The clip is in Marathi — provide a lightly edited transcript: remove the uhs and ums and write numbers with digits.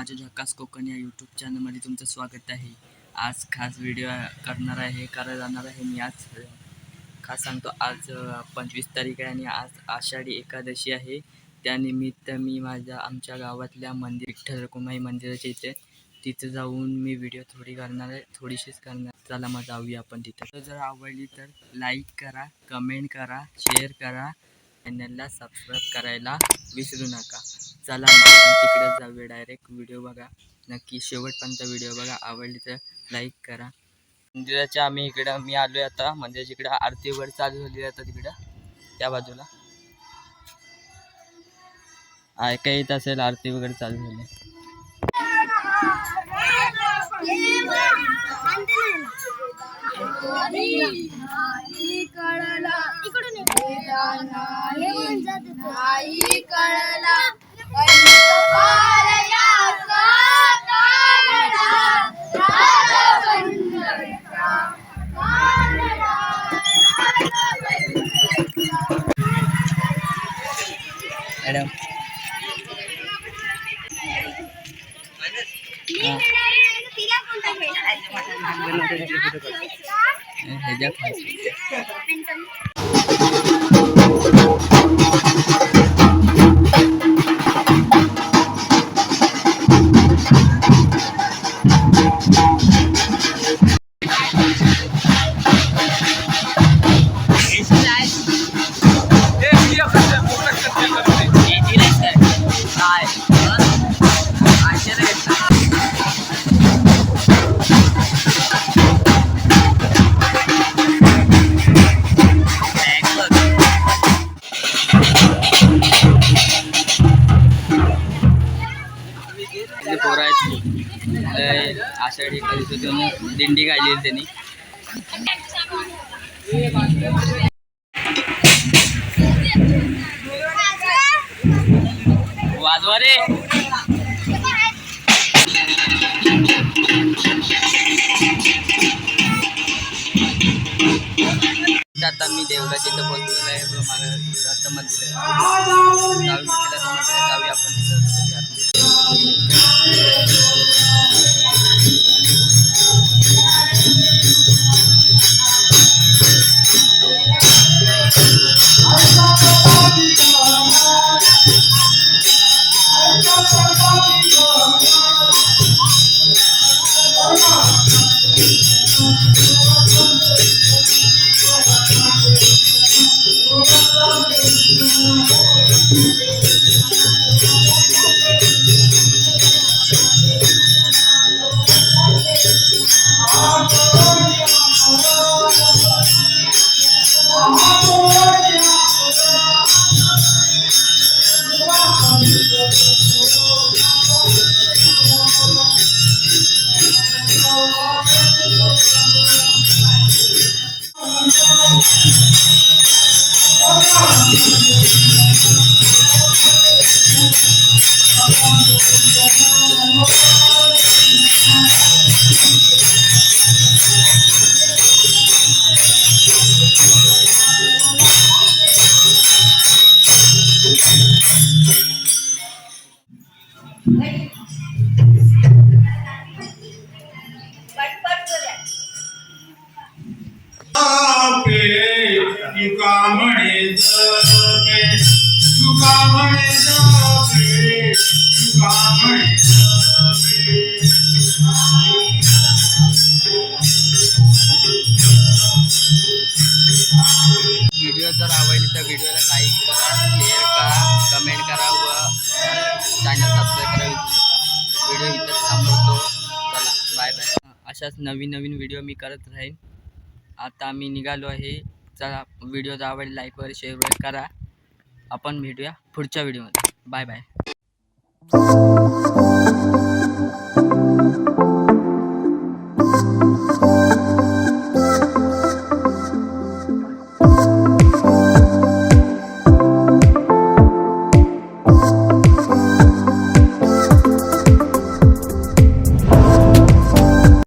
माझ्या झकास कोकण या यूट्यूब चॅनलमध्ये तुमचं स्वागत आहे। आज खास व्हिडिओ करणार आहे जाणार आहे मी। आज खास सांगतो, आज 25 तारीख आहे आणि आज आषाढी एकादशी आहे। त्यानिमित्त मी आमच्या गावातल्या विठ्ठल रखुमाई मंदिराच्या इथे जाऊन मी व्हिडिओ थोडीशीच करणार। चला मग जाऊया आपण तिथे। जर आवडली तर लाईक करा, कमेंट करा, शेअर करा, चॅनलला सबस्क्राईब करायला विसरू नका। चला मग आपण तिकडे जाऊया डायरेक्ट। व्हिडिओ बघा नक्की शेवटपर्यंत व्हिडिओ बघा। आवडली तर लाईक करा। मंदिराच्या मी आलोय आता मंदिराच्या इकडे। आरती वगैरे चालू झाली आता तिकडे त्या बाजूला ऐका येत असेल, आरती वगैरे चालू झाली। मॅडम आषाढी एकादशीतून दिंडी काढली त्यांनी। वाजवा रे। आता मी देवळाच्या इथं पोहोचलेलो आहे। दत्त मंदिर आहे, जाऊया आपण व्हिडिओ जर आवडली तर व्हिडिओला लाईक करा, शेअर करा, कमेंट करा व चॅनल सबस्क्राईब करा विसरू नका। व्हिडिओ इथंच थांबवतो। चला बाय बाय। अशाच नवीन व्हिडिओ मी करत राहीन। आता मी निघालो आहे। चला व्हिडिओ जर आवडली लाईक वर शेअर वर करा। आपण भेटूया पुढच्या व्हिडिओमध्ये। Bye bye.